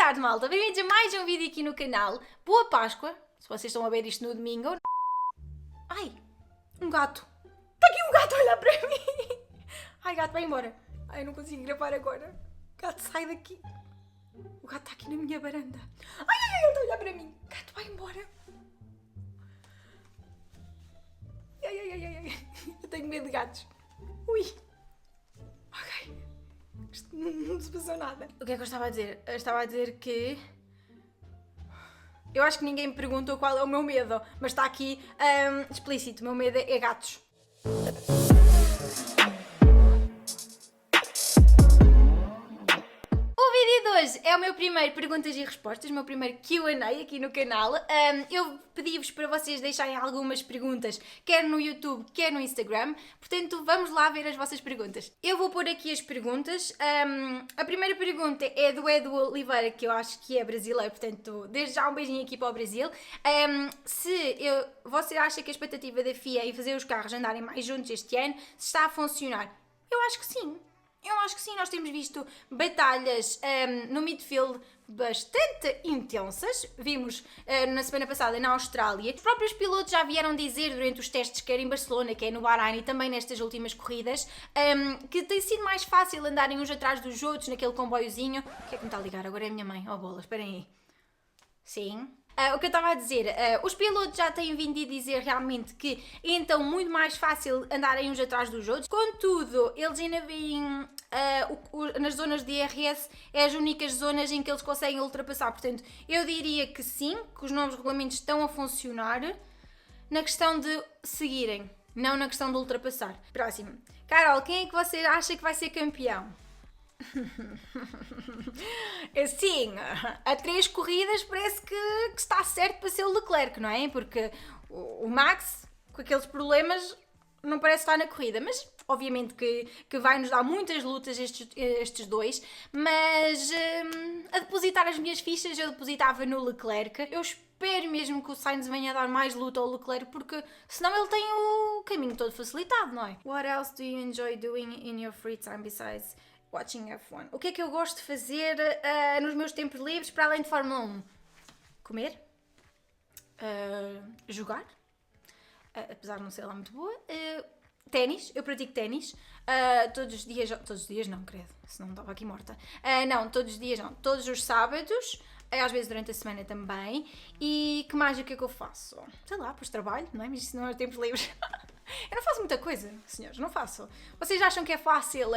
tarde, malta. Bem-vindos a mais um vídeo aqui no canal. Boa Páscoa, se vocês estão a ver isto no domingo. Ai, um gato. Está aqui um gato a olhar para mim. Ai, gato, vai embora. Ai, não consigo gravar agora. Gato, sai daqui. O gato está aqui na minha varanda. Ai, ele está a olhar para mim. Gato, vai embora. Ai. Eu tenho medo de gatos. Ui. Ok. Isto não se passou nada. O que é que eu estava a dizer? Eu estava a dizer que... Eu acho que ninguém me perguntou qual é o meu medo, mas está aqui explícito. O meu medo é gatos. O vídeo de hoje é o meu primeiro perguntas e respostas, o meu primeiro Q&A aqui no canal. Eu pedi-vos para vocês deixarem algumas perguntas, quer no YouTube, quer no Instagram. Portanto, vamos lá ver as vossas perguntas. Eu vou pôr aqui as perguntas. A primeira pergunta é do Edu Oliveira, que eu acho que é brasileiro, portanto, desde já um beijinho aqui para o Brasil. Você acha que a expectativa da FIA em fazer os carros andarem mais juntos este ano se está a funcionar? Eu acho que sim. Eu acho que sim, nós temos visto batalhas no midfield bastante intensas. Vimos na semana passada na Austrália. Os próprios pilotos já vieram dizer durante os testes, quer em Barcelona, quer no Bahrein e também nestas últimas corridas, que tem sido mais fácil andarem uns atrás dos outros naquele comboiozinho. O que é que me está a ligar? Agora é a minha mãe. Oh bola, esperem aí. Sim. O que eu estava a dizer, os pilotos já têm vindo a dizer realmente que é então muito mais fácil andarem uns atrás dos outros. Contudo, eles ainda veem nas zonas de DRS é as únicas zonas em que eles conseguem ultrapassar. Portanto, eu diria que sim, que os novos regulamentos estão a funcionar na questão de seguirem, não na questão de ultrapassar. Próximo. Carol, quem é que você acha que vai ser campeão? Assim, a 3 corridas parece que está certo para ser o Leclerc, não é? Porque o Max, com aqueles problemas, não parece estar na corrida, mas obviamente que vai nos dar muitas lutas estes dois, mas a depositar as minhas fichas eu depositava no Leclerc. Eu espero mesmo que o Sainz venha a dar mais luta ao Leclerc, porque senão ele tem o caminho todo facilitado, não é? What else do you enjoy doing in your free time besides watching F1? O que é que eu gosto de fazer nos meus tempos livres para além de Fórmula 1? Comer, jogar, apesar de não ser lá muito boa, ténis, eu pratico ténis todos os dias não, credo, senão estava aqui morta. Não, todos os dias não, todos os sábados, às vezes durante a semana também. E que mais o que é que eu faço? Sei lá, pois trabalho, não é? Mas isso não é tempos livres. Eu não faço muita coisa, senhores, não faço. Vocês acham que é fácil...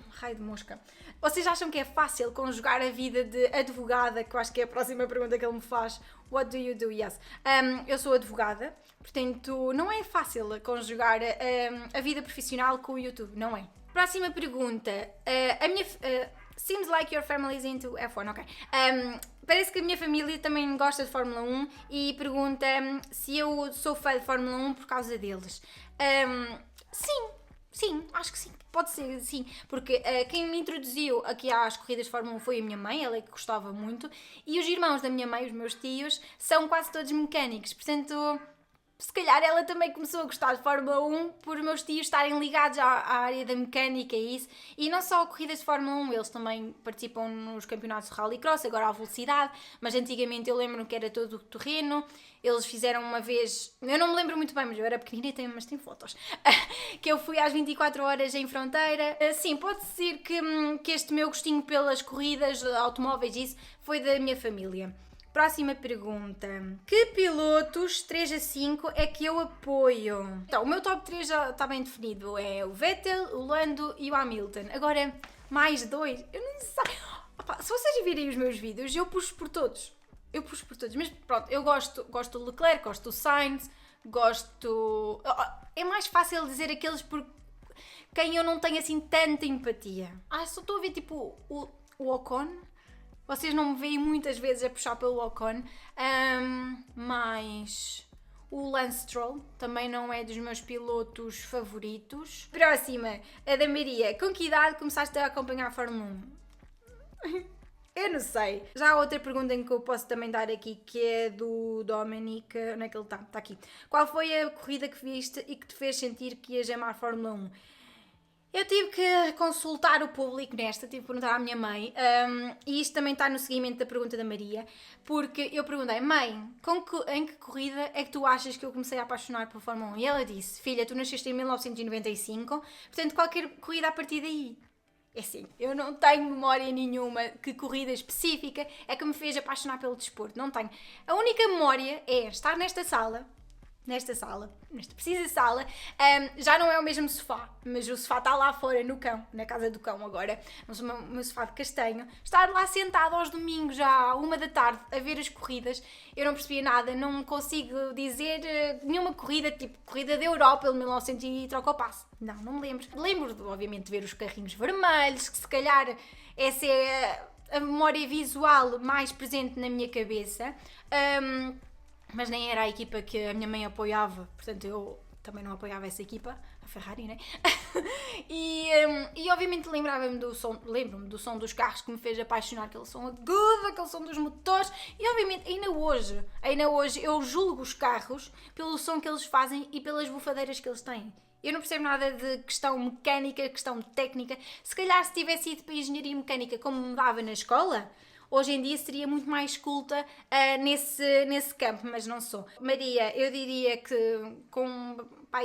Raio de mosca. Vocês acham que é fácil conjugar a vida de advogada, que eu acho que é a próxima pergunta que ele me faz. What do you do? Yes. Eu sou advogada, portanto não é fácil conjugar a vida profissional com o YouTube, não é? Próxima pergunta. Seems like your family is into F1, ok. Parece que a minha família também gosta de Fórmula 1 e pergunta se eu sou fã de Fórmula 1 por causa deles. Sim, acho que sim, pode ser, sim, porque quem me introduziu aqui às corridas de Fórmula 1 foi a minha mãe, ela é que gostava muito, e os irmãos da minha mãe, os meus tios, são quase todos mecânicos, portanto... Se calhar ela também começou a gostar de Fórmula 1 por meus tios estarem ligados à área da mecânica e isso. E não só corridas de Fórmula 1, eles também participam nos campeonatos de Rallycross, agora à velocidade, mas antigamente eu lembro que era todo o terreno. Eles fizeram uma vez, eu não me lembro muito bem, mas eu era pequenina, mas tem fotos, que eu fui às 24 horas em Fronteira. Sim, pode ser que este meu gostinho pelas corridas, automóveis e isso, foi da minha família. Próxima pergunta. Que pilotos 3 a 5 é que eu apoio? Então, o meu top 3 já está bem definido. É o Vettel, o Lando e o Hamilton. Agora, mais 2, eu não sei. Opa, se vocês virem os meus vídeos, eu puxo por todos. Mas pronto, eu gosto do Leclerc, gosto do Sainz, gosto... É mais fácil dizer aqueles por quem eu não tenho assim tanta empatia. Só estou a ver tipo o Ocon. Vocês não me veem muitas vezes a puxar pelo Ocon, mas o Lance Stroll também não é dos meus pilotos favoritos. Próxima, a da Maria. Com que idade começaste a acompanhar a Fórmula 1? Eu não sei. Já há outra pergunta em que eu posso também dar aqui, que é do Dominic. Onde é que ele está? Está aqui. Qual foi a corrida que viste e que te fez sentir que ias amar a Fórmula 1? Eu tive que consultar o público nesta, tive que perguntar à minha mãe, e isto também está no seguimento da pergunta da Maria, porque eu perguntei, mãe, em que corrida é que tu achas que eu comecei a apaixonar pela Fórmula 1? E ela disse, filha, tu nasceste em 1995, portanto qualquer corrida a partir daí. É assim, eu não tenho memória nenhuma que corrida específica é que me fez apaixonar pelo desporto, não tenho. A única memória é estar nesta precisa sala, já não é o mesmo sofá, mas o sofá está lá fora no cão, na casa do cão agora, mas o meu sofá de castanho, estar lá sentado aos domingos já à 1 da tarde a ver as corridas, eu não percebia nada, não consigo dizer nenhuma corrida, tipo corrida da Europa, pelo 1900 e troca o passo, não me lembro. Lembro, obviamente, de ver os carrinhos vermelhos, que se calhar essa é a memória visual mais presente na minha cabeça, mas nem era a equipa que a minha mãe apoiava, portanto eu também não apoiava essa equipa, a Ferrari, né? e obviamente lembro-me do som dos carros que me fez apaixonar, aquele som agudo, aquele som dos motores, e obviamente ainda hoje eu julgo os carros pelo som que eles fazem e pelas bufadeiras que eles têm. Eu não percebo nada de questão mecânica, questão técnica. Se calhar se tivesse ido para a engenharia mecânica como me dava na escola, hoje em dia seria muito mais culta nesse campo, mas não sou. Maria, eu diria que com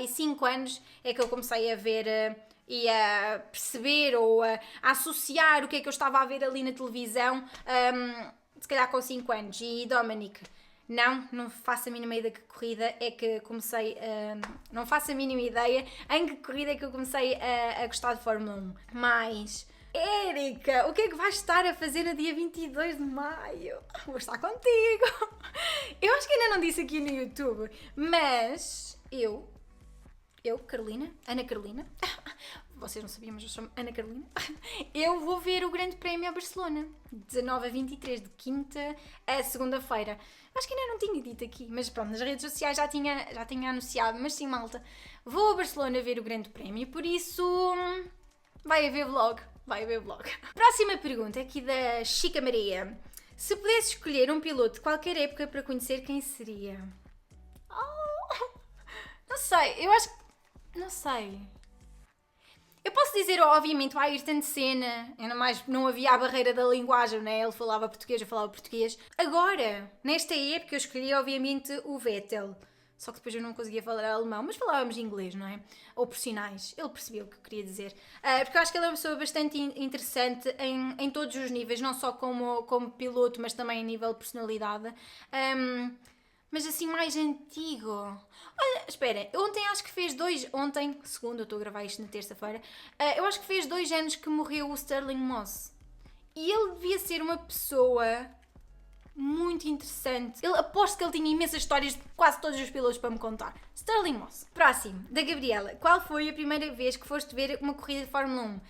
5 anos é que eu comecei a ver e a perceber ou a associar o que é que eu estava a ver ali na televisão, se calhar com 5 anos. E Dominic, não faço a mínima ideia de que corrida é que comecei não faço a mínima ideia em que corrida é que eu comecei a gostar de Fórmula 1. Mas... Érica, o que é que vais estar a fazer no dia 22 de maio? Vou estar contigo. Eu acho que ainda não disse aqui no YouTube, mas Carolina, Ana Carolina, vocês não sabiam, mas eu chamo Ana Carolina, eu vou ver o Grande Prémio a Barcelona, 19 a 23, de quinta a segunda-feira. Acho que ainda não tinha dito aqui, mas pronto, nas redes sociais já tinha anunciado, mas sim, malta, vou a Barcelona ver o Grande Prémio, por isso vai haver vlog. Próxima pergunta é aqui da Chica Maria. Se pudesse escolher um piloto de qualquer época para conhecer, quem seria? Não sei, eu acho que... Não sei. Eu posso dizer, obviamente, o Ayrton Senna. Ainda mais, não havia a barreira da linguagem, né? Ele falava português, eu falava português. Agora, nesta época, eu escolhi, obviamente, o Vettel. Só que depois eu não conseguia falar alemão, mas falávamos inglês, não é? Ou por sinais. Ele percebeu o que eu queria dizer. Porque eu acho que ele é uma pessoa bastante interessante em todos os níveis, não só como piloto, mas também a nível de personalidade. Mas assim, mais antigo. Olha, espera, segunda, eu estou a gravar isto na terça-feira, eu acho que fez 2 anos que morreu o Stirling Moss. E ele devia ser uma pessoa... muito interessante. Aposto que ele tinha imensas histórias de quase todos os pilotos para me contar. Stirling Moss. Próximo, da Gabriela. Qual foi a primeira vez que foste ver uma corrida de Fórmula 1?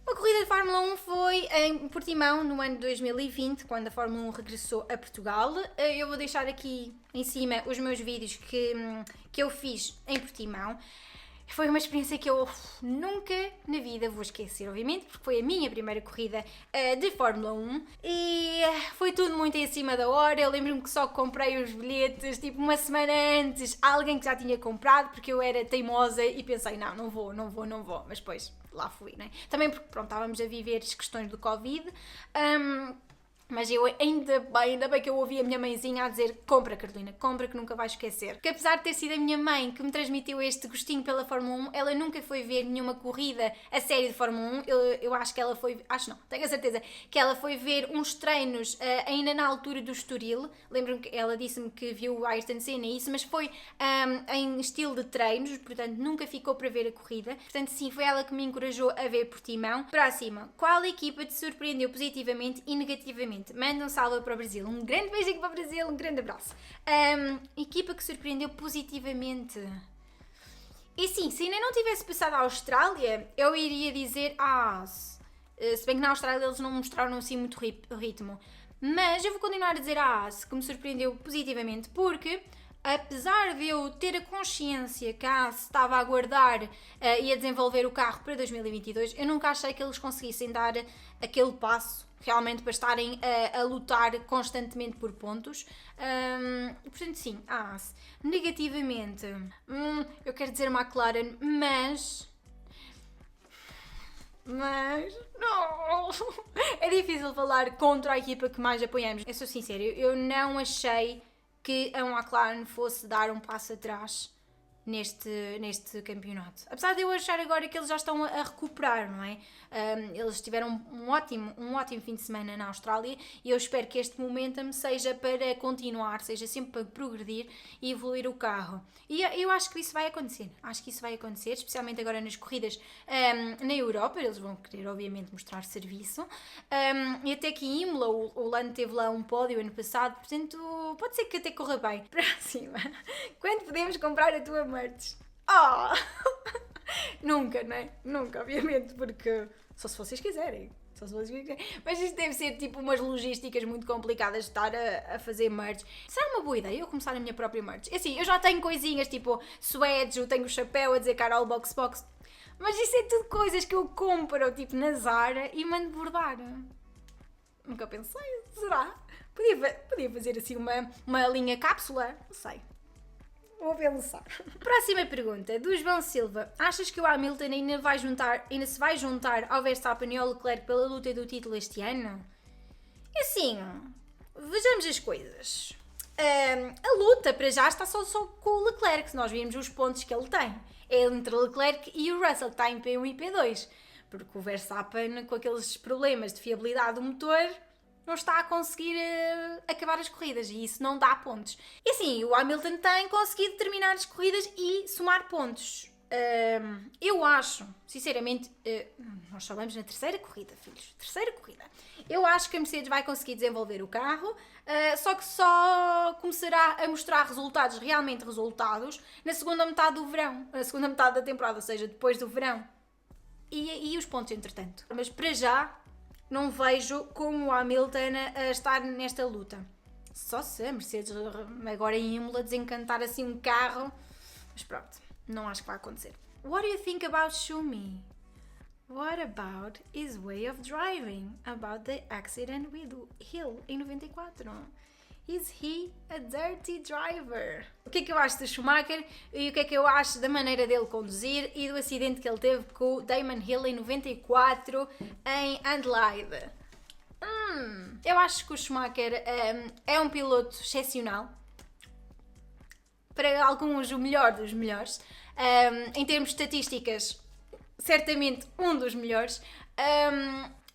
A corrida de Fórmula 1 foi em Portimão, no ano de 2020, quando a Fórmula 1 regressou a Portugal. Eu vou deixar aqui em cima os meus vídeos que eu fiz em Portimão. Foi uma experiência que eu nunca na vida vou esquecer, obviamente, porque foi a minha primeira corrida de Fórmula 1 e foi tudo muito em cima da hora. Eu lembro-me que só comprei os bilhetes tipo uma semana antes a alguém que já tinha comprado, porque eu era teimosa e pensei, não vou, mas depois lá fui, né? Também porque, pronto, estávamos a viver as questões do Covid. Mas eu ainda bem que eu ouvi a minha mãezinha a dizer compra, Carolina, compra que nunca vais esquecer. Porque apesar de ter sido a minha mãe que me transmitiu este gostinho pela Fórmula 1, ela nunca foi ver nenhuma corrida a série de Fórmula 1. Eu acho que ela foi, tenho a certeza, que ela foi ver uns treinos ainda na altura do Estoril. Lembro-me que ela disse-me que viu o Ayrton Senna e isso, mas foi em estilo de treinos, portanto nunca ficou para ver a corrida. Portanto sim, foi ela que me encorajou a ver Portimão. Próxima, qual equipa te surpreendeu positivamente e negativamente? Manda um salve para o Brasil. Um grande beijinho para o Brasil, um grande abraço. Equipa que surpreendeu positivamente. E sim, se ainda não tivesse passado a Austrália, eu iria dizer Haas. Se bem que na Austrália eles não mostraram assim muito ritmo. Mas eu vou continuar a dizer Haas, que me surpreendeu positivamente, porque... apesar de eu ter a consciência que a AS estava a guardar e a desenvolver o carro para 2022, eu nunca achei que eles conseguissem dar aquele passo realmente para estarem a lutar constantemente por pontos. Portanto, sim, a AS. Negativamente, eu quero dizer McLaren, mas Mas não, é difícil falar contra a equipa que mais apoiamos. Eu sou sincera, eu não achei que a McLaren fosse dar um passo atrás neste campeonato. Apesar de eu achar agora que eles já estão a recuperar, não é? Eles tiveram um ótimo fim de semana na Austrália e eu espero que este momentum seja para continuar, seja sempre para progredir e evoluir o carro. E eu acho que isso vai acontecer. Acho que isso vai acontecer, especialmente agora nas corridas na Europa. Eles vão querer, obviamente, mostrar serviço. E até que em Imola, o Lando teve lá um pódio ano passado, portanto, pode ser que até corra bem. Próxima. Quando podemos comprar a tua merch? Nunca, não é? Nunca, obviamente, porque só se vocês quiserem. Mas isto deve ser tipo umas logísticas muito complicadas de estar a fazer merch. Será uma boa ideia eu começar a minha própria merch? Assim, eu já tenho coisinhas tipo sweats, eu tenho o chapéu a dizer Carol Box. Mas isso é tudo coisas que eu compro tipo na Zara e mando bordar. Nunca pensei, será? Podia fazer assim uma linha cápsula? Não sei. Vou pensar. Próxima pergunta, do João Silva. Achas que o Hamilton ainda se vai juntar ao Verstappen e ao Leclerc pela luta do título este ano? Assim, vejamos as coisas. A luta para já está só com o Leclerc, se nós virmos os pontos que ele tem. É entre o Leclerc e o Russell, que está em P1 e P2. Porque o Verstappen, com aqueles problemas de fiabilidade do motor, não está a conseguir acabar as corridas e isso não dá pontos. E assim, o Hamilton tem conseguido terminar as corridas e somar pontos. Eu acho, sinceramente, nós só vamos na terceira corrida, filhos. Terceira corrida. Eu acho que a Mercedes vai conseguir desenvolver o carro, só que só começará a mostrar realmente resultados, na segunda metade do verão, na segunda metade da temporada, ou seja, depois do verão. E os pontos, entretanto. Mas para já, não vejo como o Hamilton a estar nesta luta. Só se a Mercedes agora em Imola desencantar assim um carro. Mas pronto, não acho que vai acontecer. What do you think about Schumi? What about his way of driving? About the accident with Hill em 94? Is he a dirty driver? O que é que eu acho do Schumacher e o que é que eu acho da maneira dele conduzir e do acidente que ele teve com o Damon Hill em 94 em Adelaide? Eu acho que o Schumacher é um piloto excepcional. Para alguns, o melhor dos melhores. Em termos de estatísticas, certamente um dos melhores.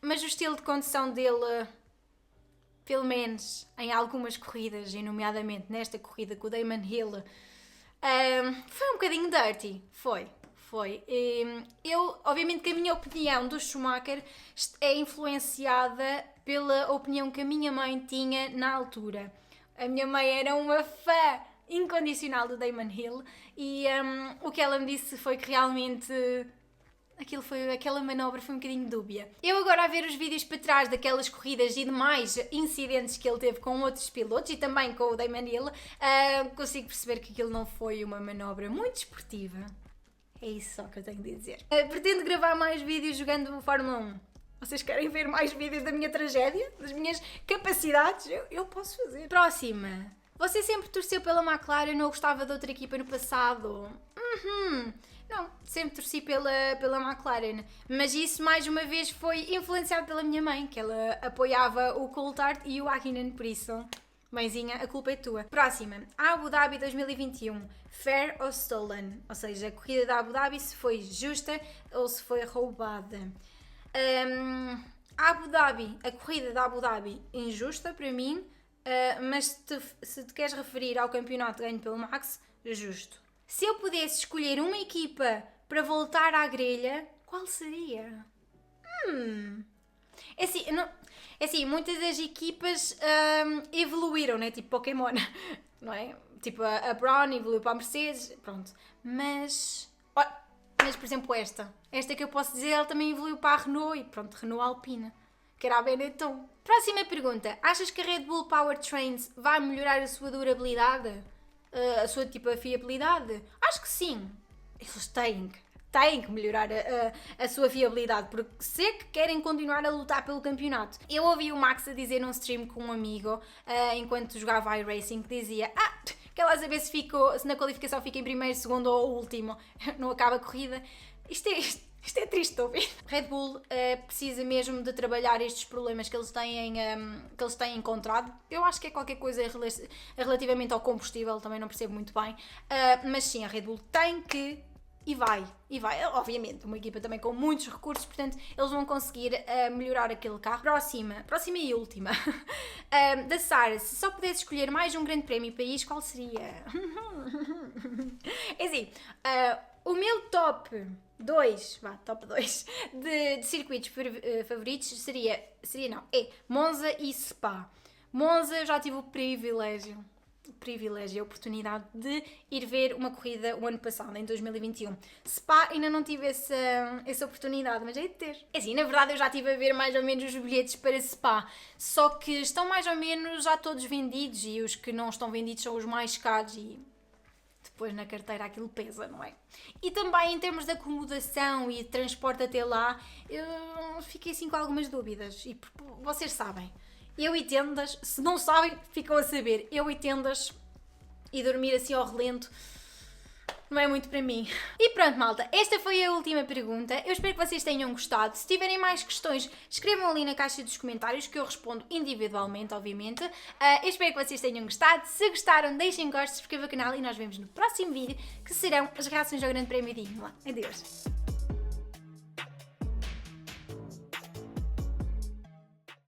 Mas o estilo de condução dele, pelo menos em algumas corridas, e nomeadamente nesta corrida com o Damon Hill, foi um bocadinho dirty. Foi. Obviamente que a minha opinião do Schumacher é influenciada pela opinião que a minha mãe tinha na altura. A minha mãe era uma fã incondicional do Damon Hill e o que ela me disse foi que realmente aquela manobra foi um bocadinho dúbia. Eu agora a ver os vídeos para trás daquelas corridas e demais incidentes que ele teve com outros pilotos e também com o Damon Hill, consigo perceber que aquilo não foi uma manobra muito esportiva. É isso só que eu tenho de dizer. Pretendo gravar mais vídeos jogando Fórmula 1. Vocês querem ver mais vídeos da minha tragédia? Das minhas capacidades? Eu posso fazer. Próxima. Você sempre torceu pela McLaren ou gostava de outra equipa no passado? Não, sempre torci pela McLaren. Mas isso, mais uma vez, foi influenciado pela minha mãe, que ela apoiava o Coulthard e o Hakkinen, por isso, mãezinha, a culpa é tua. Próxima. Abu Dhabi 2021. Fair ou stolen? Ou seja, a corrida da Abu Dhabi se foi justa ou se foi roubada. A corrida da Abu Dhabi, injusta para mim. Mas se te queres referir ao campeonato ganho pelo Max, justo. Se eu pudesse escolher uma equipa para voltar à grelha, qual seria? É assim, muitas das equipas evoluíram, né? Tipo Pokémon, não é? Tipo a Braun evoluiu para a Mercedes, pronto. Mas, por exemplo, esta que eu posso dizer, ela também evoluiu para a Renault e pronto, Renault Alpine, que era a Benetton. Próxima pergunta. Achas que a Red Bull Powertrains vai melhorar a sua durabilidade? A sua a fiabilidade? Acho que sim. Eles têm que melhorar a sua fiabilidade, porque sei que querem continuar a lutar pelo campeonato. Eu ouvi o Max a dizer num stream com um amigo, enquanto jogava iRacing, que dizia quer lá saber se na qualificação fica em primeiro, segundo ou último, não acaba a corrida. Isto Isto é triste de ouvir. Red Bull precisa mesmo de trabalhar estes problemas que eles têm encontrado. Eu acho que é qualquer coisa relativamente ao combustível, também não percebo muito bem. Mas sim, a Red Bull tem que... E vai. Obviamente, uma equipa também com muitos recursos, portanto, eles vão conseguir melhorar aquele carro. Próxima e última. Da Sara, se só pudesse escolher mais um grande prémio país, qual seria? É assim, o meu top 2 de circuitos favoritos é Monza e Spa. Monza eu já tive o privilégio, a oportunidade de ir ver uma corrida o ano passado, em 2021. Spa ainda não tive essa oportunidade, mas hei de ter. É assim, na verdade eu já estive a ver mais ou menos os bilhetes para Spa, só que estão mais ou menos já todos vendidos e os que não estão vendidos são os mais caros e depois na carteira aquilo pesa, não é? E também em termos de acomodação e de transporte até lá, eu fiquei assim com algumas dúvidas e vocês sabem. Eu e tendas, se não sabem, ficam a saber. Eu e tendas e dormir assim ao relento não é muito para mim. E pronto, malta, esta foi a última pergunta. Eu espero que vocês tenham gostado. Se tiverem mais questões, escrevam ali na caixa dos comentários que eu respondo individualmente, obviamente. Eu espero que vocês tenham gostado. Se gostaram, deixem gostos, subscrevam o canal e nós vemos no próximo vídeo, que serão as reações ao Grande Prémio de Imola. Adeus!